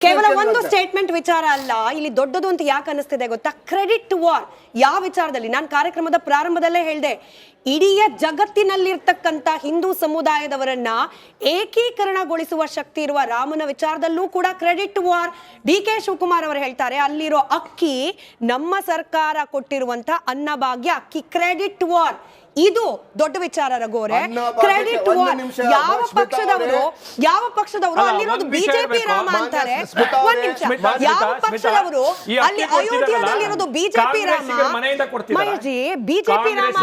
ಕೇವಲ ಒಂದು ಸ್ಟೇಟ್ಮೆಂಟ್ ವಿಚಾರ ಅಲ್ಲ, ಇಲ್ಲಿ ದೊಡ್ಡದು ಅಂತ ಯಾಕೆ ಅನಿಸ್ತಿದೆ ಗೊತ್ತಾ? Credit war. ಯಾವ ವಿಚಾರದಲ್ಲಿ? ನಾನು ಕಾರ್ಯಕ್ರಮದ ಪ್ರಾರಂಭದಲ್ಲೇ ಹೇಳಿದೆ, ಇಡೀ ಜಗತ್ತಿನಲ್ಲಿರ್ತಕ್ಕಂಥ ಹಿಂದೂ ಸಮುದಾಯದವರನ್ನ ಏಕೀಕರಣಗೊಳಿಸುವ ಶಕ್ತಿ ಇರುವ ರಾಮನ ವಿಚಾರದಲ್ಲೂ ಕೂಡ ಕ್ರೆಡಿಟ್ ವಾರ್. ಡಿ.ಕೆ. ಶಿವಕುಮಾರ್ ಅವರು ಹೇಳ್ತಾರೆ, ಅಲ್ಲಿರೋ ಅಕ್ಕಿ ನಮ್ಮ ಸರ್ಕಾರ ಕೊಟ್ಟಿರುವಂತ ಅನ್ನಭಾಗ್ಯ ಅಕ್ಕಿ. ಕ್ರೆಡಿಟ್ ವಾರ್ ಇದು ದೊಡ್ಡ ವಿಚಾರ ರಘುವರೆ. Credit war. ಯಾವ ಪಕ್ಷದವರು ಅಲ್ಲಿರೋದು ಬಿಜೆಪಿ ರಾಮ ಅಂತಾರೆ. ಒಂದ್ ನಿಮಿಷ, ಯಾವ ಪಕ್ಷದವರು ಅಲ್ಲಿ ಅಯೋಧ್ಯದಲ್ಲಿರೋದು ಬಿಜೆಪಿ ರಾಮ, ಮಹೇಶ್ ಬಿಜೆಪಿ ರಾಮ,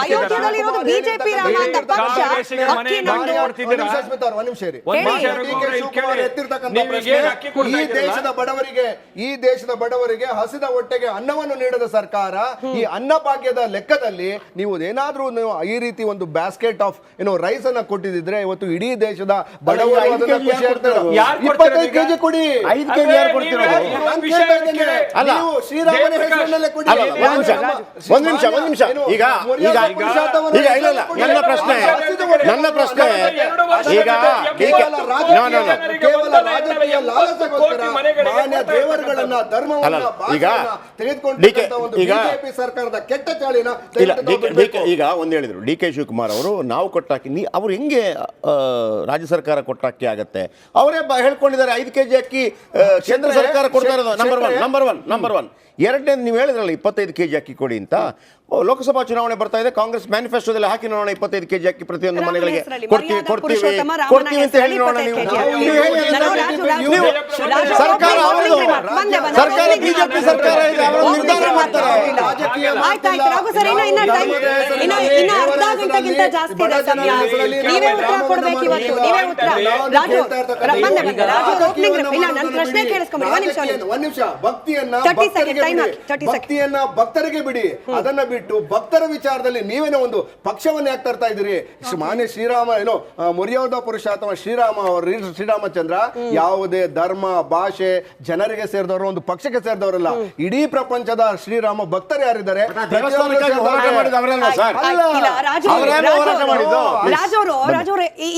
ಅಯೋಧ್ಯದಲ್ಲಿರೋದು ಬಿಜೆಪಿ ರಾಮ ಅಂತ ಪಕ್ಷ ಅಕ್ಕಿ ಈ ದೇಶದ ಬಡವರಿಗೆ ಹಸಿದ ಹೊಟ್ಟೆಗೆ ಅನ್ನವನ್ನು ನೀಡದ ಸರ್ಕಾರ ಈ ಅನ್ನಭಾಗ್ಯದ ಲೆಕ್ಕದಲ್ಲಿ ನೀವು ಏನಾದ್ರೂ ಈ ರೀತಿ ಒಂದು ಬ್ಯಾಸ್ಕೆಟ್ ಆಫ್ ರೈಸ್ ಅನ್ನ ಕೊಟ್ಟಿದ್ರೆ ಇವತ್ತು ಇಡೀ ದೇಶದ ಬಡವರು ಶ್ರೀರಾಮನ ಹೆಸರಿನಲ್ಲೇ ಕೊಡಿ. ಒಂದ್ ನಿಮಿಷ. ಈಗ ನನ್ನ ಪ್ರಶ್ನೆ ಈಗ ದೇವರುಗಳನ್ನ ಧರ್ಮವನ್ನ ಬಿಜೆಪಿ ಸರ್ಕಾರದ ಕೆಟ್ಟ ಚಾಳಿನ ಈಗ ಒಂದ್ ಹೇಳಿದ್ರು ಡಿ.ಕೆ. ಶಿವಕುಮಾರ್ ಅವರು, ನಾವು ಕೊಟ್ಟಾಕಿ ಅವ್ರು ಹೆಂಗೆ ರಾಜ್ಯ ಸರ್ಕಾರ ಕೊಟ್ಟಾಕಿ ಆಗತ್ತೆ? ಅವರೇ ಹೇಳ್ಕೊಂಡಿದ್ದಾರೆ 5 kg ಅಕ್ಕಿ ಕೇಂದ್ರ ಸರ್ಕಾರ ಕೊಡ್ತಾ ಇರೋದು. Number one. ಎರಡನೇದು ನೀವು ಹೇಳಿದ್ರಲ್ಲ 25 kg ಅಕ್ಕಿ ಕೊಡಿ ಅಂತ. ಲೋಕಸಭಾ ಚುನಾವಣೆ ಬರ್ತಾ ಇದೆ, ಕಾಂಗ್ರೆಸ್ ಮ್ಯಾನಿಫೆಸ್ಟೋದಲ್ಲಿ ಹಾಕಿ ನೋಡೋಣ 25 kg ಅಕ್ಕಿ ಪ್ರತಿಯೊಂದು ಮನೆಗಳಿಗೆ ಕೊಡ್ತೀವಿ ಅಂತ ಹೇಳಿ ನೋಡೋಣ. ನೀವು ಸರ್ಕಾರ ಬಿಜೆಪಿ ಸರ್ಕಾರ ಇದೆ, ಅವರು ನಿರ್ಧಾರ ಮಾಡ್ತಾರೆ. ಭಕ್ತಿಯನ್ನ ಭಕ್ತರಿಗೆ ಬಿಡಿ, ಅದನ್ನ ಬಿಟ್ಟು ಭಕ್ತರ ವಿಚಾರದಲ್ಲಿ ನೀವೇನೋ ಒಂದು ಪಕ್ಷವನ್ನು ಯಾಕೆ ತರ್ತಾ ಇದ್ದೀರಿ? ಮಾನ್ಯ ಶ್ರೀರಾಮ ಮುರ್ಯೋಧ ಪುರುಷ ಅಥವಾ ಶ್ರೀರಾಮಚಂದ್ರ ಯಾವುದೇ ಧರ್ಮ ಭಾಷೆ ಜನರಿಗೆ ಸೇರಿದವರು, ಒಂದು ಪಕ್ಷಕ್ಕೆ ಸೇರಿದವರಲ್ಲ. ಇಡೀ ಪ್ರಪಂಚದ ಶ್ರೀರಾಮ ಭಕ್ತರು ಯಾರಿದ್ದಾರೆ?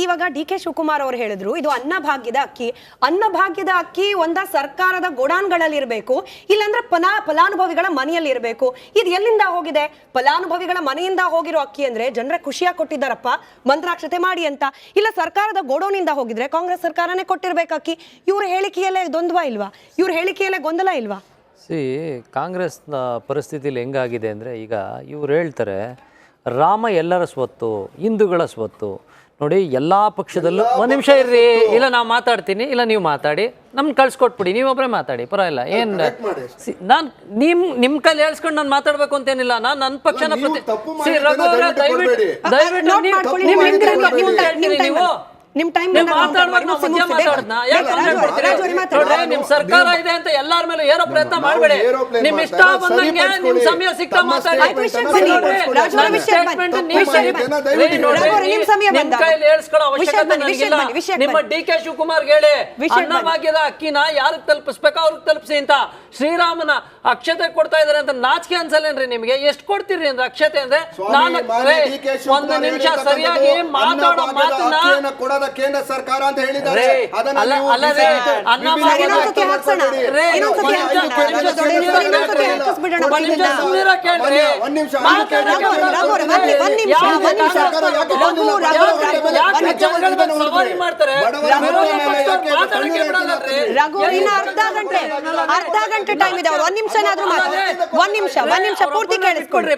ಇವಾಗ ಡಿ.ಕೆ. ಶಿವಕುಮಾರ್ ಅವರು ಹೇಳಿದ್ರು, ಇದು ಅನ್ನಭಾಗ್ಯದ ಅಕ್ಕಿ ಒಂದ ಸರ್ಕಾರದ ಗೋಡಾನ್ಗಳಲ್ಲಿ ಇರಬೇಕು, ಇಲ್ಲಾಂದ್ರೆ ಫಲಾನುಭವಿಗಳ ಮನೆಯಲ್ಲಿ ಇರಬೇಕು. ಇದು ಎಲ್ಲಿಂದ ಹೋಗಿದೆ? ಫಲಾನುಭವಿಗಳ ಮನೆಯಿಂದ ಹೋಗಿರೋ ಅಕ್ಕಿ ಅಂದ್ರೆ ಜನರ ಖುಷಿಯಾಗಿ ಕೊಟ್ಟಿದ್ದಾರಪ್ಪ, ಮಂತ್ರಾಕ್ಷತೆ ಮಾಡಿ ಅಂತ. ಇಲ್ಲ ಸರ್ಕಾರದ ಗೋಡೌನಿಂದ ಹೋಗಿದ್ರೆ ಕಾಂಗ್ರೆಸ್ ಸರ್ಕಾರನೇ ಕೊಟ್ಟಿರ್ಬೇಕು ಅಕ್ಕಿ. ಇವ್ರ ಹೇಳಿಕೆಯಲ್ಲೇ ದ್ವಂದ್ವ ಇಲ್ವಾ? ಇವ್ರ ಹೇಳಿಕೆಯಲ್ಲೇ ಗೊಂದಲ ಇಲ್ವಾ? ಕಾಂಗ್ರೆಸ್ನ ಪರಿಸ್ಥಿತಿಲಿ ಹೆಂಗಾಗಿದೆ ಅಂದರೆ, ಈಗ ಇವ್ರು ಹೇಳ್ತಾರೆ ರಾಮ ಎಲ್ಲರ ಸ್ವತ್ತು, ಹಿಂದೂಗಳ ಸ್ವತ್ತು. ನೋಡಿ, ಎಲ್ಲ ಪಕ್ಷದಲ್ಲೂ ಒಂದು ನಿಮಿಷ ಇರ್ರಿ, ಇಲ್ಲ ನಾವು ಮಾತಾಡ್ತೀನಿ, ಇಲ್ಲ ನೀವು ಮಾತಾಡಿ, ನಮ್ಗೆ ಕಳ್ಸಿಕೊಟ್ಬಿಡಿ, ನೀವೊಬ್ಬರೇ ಮಾತಾಡಿ, ಪರವಾಗಿಲ್ಲ. ಏನು ನಾನು ನಿಮ್ಮ ಕೈಲಿ ಹೇಳ್ಸ್ಕೊಂಡು ನಾನು ಮಾತಾಡ್ಬೇಕು ಅಂತೇನಿಲ್ಲ. ನಾನು ನನ್ನ ಪಕ್ಷನ ನೀವು ನಿಮ್ ಸರ್ಕಾರ ಇದೆ ಅಂತ ಎಲ್ಲಾರ ಮೇಲೆ ಏರೋ ಪ್ರಯತ್ನ ಮಾಡಬೇಡಿ. ನಿಮ್ ಇಷ್ಟ ಬಂದಂಗೆ ನಿಮ್ ಸಮಯ ಸಿಕ್ಕ ಮಾತಾಡಿ. ನಿಮ್ ಕೈಲಿ ಹೇಳ್ಸ್ಕೊಳ್ಳೋ ಅವಶ್ಯಕತೆ ನನಗಿಲ್ಲ. ನಿಮ್ಮ ಡಿ.ಕೆ. ಶಿವಕುಮಾರ್ ಹೇಳಿ, ಅನ್ನಭಾಗ್ಯದ ಅಕ್ಕಿನ ಯಾರಿಗೆ ತಲುಪಿಸ್ಬೇಕು ಅವ್ರಿಗೆ ತಲುಪಿಸಿ ಅಂತ. ಶ್ರೀರಾಮನ ಅಕ್ಷತೆ ಕೊಡ್ತಾ ಇದಾರೆ ಅಂತ ನಾಚಿಕೆ ಅನ್ಸಲ್ಲೇನ್ರಿ ನಿಮ್ಗೆ? ಎಷ್ಟು ಕೊಡ್ತೀರಿ ಅಂದ್ರೆ ಅಕ್ಷತೆ ಅಂದ್ರೆ? ನಾನು ಒಂದು ನಿಮಿಷ ಸರಿಯಾಗಿ ಮಾತಾಡೋ ಮಾತನ್ನ ಕೇಂದ್ರ ಸರ್ಕಾರ ಅಂತ ಹೇಳಿದ್ದಾರೆ. ಅರ್ಧ ಗಂಟೆ ಟೈಮ್ ಇದೆ. ಅವ್ರು ಒಂದ್ ನಿಮಿಷ ಪೂರ್ತಿ ಕೇಳಿಸ್ಕೊಡ್ರಿ.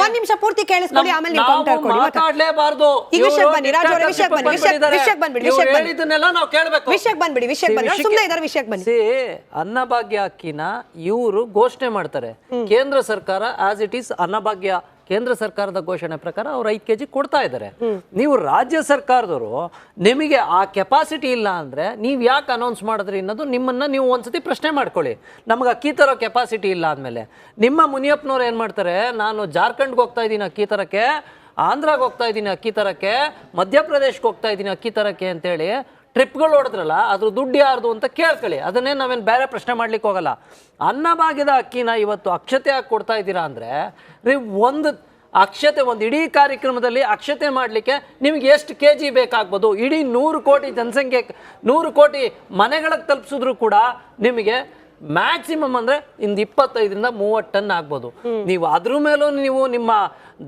ಒಂದ್ ನಿಮಿಷ ಪೂರ್ತಿ ಕೇಳಿಸ್ಕೊಳ್ಳಿ, ಆಮೇಲೆ ನೀವು ಕೌಂಟರ್ ಕೊಡಿ. ಮಾತಾಡ್ಲೇಬಾರ್ದು. ಈಗ ವಿಷಯಕ್ಕೆ ಬನ್ನಿ ರಾಜು ಅವರೇ, ವಿಷಯಕ್ಕೆ ಬನ್ನಿ. ಅನ್ನಭಾಗ್ಯ ಅಕ್ಕಿನ ಇವರು ಘೋಷಣೆ ಮಾಡ್ತಾರೆ. ಕೇಂದ್ರ ಸರ್ಕಾರ ಆಸ್ ಇಟ್ ಈಸ್ ಅನ್ನಭಾಗ್ಯ ಕೇಂದ್ರ ಸರ್ಕಾರದ ಘೋಷಣೆ ಪ್ರಕಾರ ಅವ್ರು 5 kg ಕೊಡ್ತಾ ಇದ್ದಾರೆ. ನೀವು ರಾಜ್ಯ ಸರ್ಕಾರದವರು ನಿಮಗೆ ಆ ಕೆಪಾಸಿಟಿ ಇಲ್ಲ ಅಂದ್ರೆ ನೀವು ಯಾಕೆ ಅನೌನ್ಸ್ ಮಾಡಿದ್ರಿ ಅನ್ನೋದು ನಿಮ್ಮನ್ನ ನೀವು ಒಂದ್ಸತಿ ಪ್ರಶ್ನೆ ಮಾಡ್ಕೊಳ್ಳಿ. ನಮ್ಗೆ ಅಕ್ಕಿ ತರೋ ಕೆಪಾಸಿಟಿ ಇಲ್ಲ ಅಂದಮೇಲೆ ನಿಮ್ಮ ಮುನಿಯಪ್ಪನವ್ರು ಏನ್ ಮಾಡ್ತಾರೆ, ನಾನು ಜಾರ್ಖಂಡ್ಗೆ ಹೋಗ್ತಾ ಇದ್ದೀನಿ ಅಕ್ಕಿ ತರಕ್ಕೆ, ಆಂಧ್ರಾಗ ಹೋಗ್ತಾ ಇದ್ದೀನಿ ಅಕ್ಕಿ ತರಕ್ಕೆ, ಮಧ್ಯಪ್ರದೇಶಕ್ಕೆ ಹೋಗ್ತಾ ಇದ್ದೀನಿ ಅಕ್ಕಿ ತರಕ್ಕೆ ಅಂತೇಳಿ ಟ್ರಿಪ್ಗಳು ಹೊಡೆದ್ರಲ್ಲ, ಅದ್ರ ದುಡ್ಡು ಯಾರ್ದು ಅಂತ ಕೇಳ್ಕೊಳ್ಳಿ. ಅದನ್ನೇ ನಾವೇನು ಬೇರೆ ಪ್ರಶ್ನೆ ಮಾಡ್ಲಿಕ್ಕೆ ಹೋಗಲ್ಲ. ಅನ್ನಭಾಗ್ಯದ ಅಕ್ಕಿನ ಇವತ್ತು ಅಕ್ಷತೆ ಆಗಿ ಕೊಡ್ತಾ ಇದ್ದೀರಾ ಅಂದರೆ, ಒಂದು ಅಕ್ಷತೆ ಒಂದು ಇಡೀ ಕಾರ್ಯಕ್ರಮದಲ್ಲಿ ಅಕ್ಷತೆ ಮಾಡಲಿಕ್ಕೆ ನಿಮ್ಗೆ ಎಷ್ಟು ಕೆಜಿ ಬೇಕಾಗ್ಬೋದು? ಇಡೀ 100 ಕೋಟಿ ಜನಸಂಖ್ಯೆ 100 ಕೋಟಿ ಮನೆಗಳಿಗೆ ತಲುಪಿಸಿದ್ರು ಕೂಡ ನಿಮಗೆ ಮ್ಯಾಕ್ಸಿಮಮ್ ಅಂದ್ರೆ 25ರಿಂದ 30 ಟನ್ ಆಗ್ಬೋದು. ನೀವು ಅದ್ರ ಮೇಲೂ ನೀವು ನಿಮ್ಮ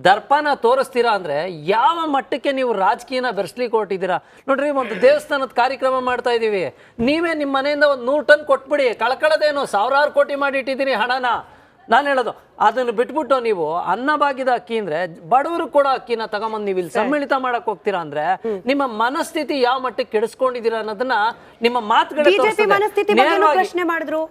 ದರ್ಪನ ತೋರಿಸ್ತೀರಾ ಅಂದ್ರೆ ಯಾವ ಮಟ್ಟಕ್ಕೆ ನೀವು ರಾಜಕೀಯನ ಬೆರೆಸ್ಲಿಕ್ಕೆ ಹೊರಟಿದ್ದೀರಾ ನೋಡ್ರಿ. ಒಂದು ದೇವಸ್ಥಾನದ ಕಾರ್ಯಕ್ರಮ ಮಾಡ್ತಾ ಇದೀವಿ, ನೀವೇ ನಿಮ್ಮ ಮನೆಯಿಂದ ಒಂದು 100 ಟನ್ ಕೊಟ್ಬಿಡಿ, ಕಳ್ಕೊಳ್ಳೋದೇನು 1000 ಕೋಟಿ ಮಾಡಿ ಇಟ್ಟಿದ್ದೀರಿ ಹಣನ. ನಾನು ಹೇಳೋದು ಅದನ್ನು ಬಿಟ್ಬಿಟ್ಟು ನೀವು ಅನ್ನಭಾಗ್ಯದ ಅಕ್ಕಿ ಅಂದ್ರೆ ಬಡವರು ಕೂಡ ಅಕ್ಕಿನ ತಗೊಂಬಂದು ನೀವು ಇಲ್ಲಿ ಸಮ್ಮಿಳಿತ ಮಾಡಕ್ ಹೋಗ್ತೀರಾ ಅಂದ್ರೆ ನಿಮ್ಮ ಮನಸ್ಥಿತಿ ಯಾವ ಮಟ್ಟಕ್ಕೆ ಕೆಡಿಸ್ಕೊಂಡಿದ್ದೀರಾ ಅನ್ನೋದನ್ನ ನಿಮ್ಮ ಮಾತುಗಳ ಬಿಜೆಪಿ ಮನಸ್ಥಿತಿ ಬಗ್ಗೆ ಪ್ರಶ್ನೆ ಮಾಡಿದ್ರು.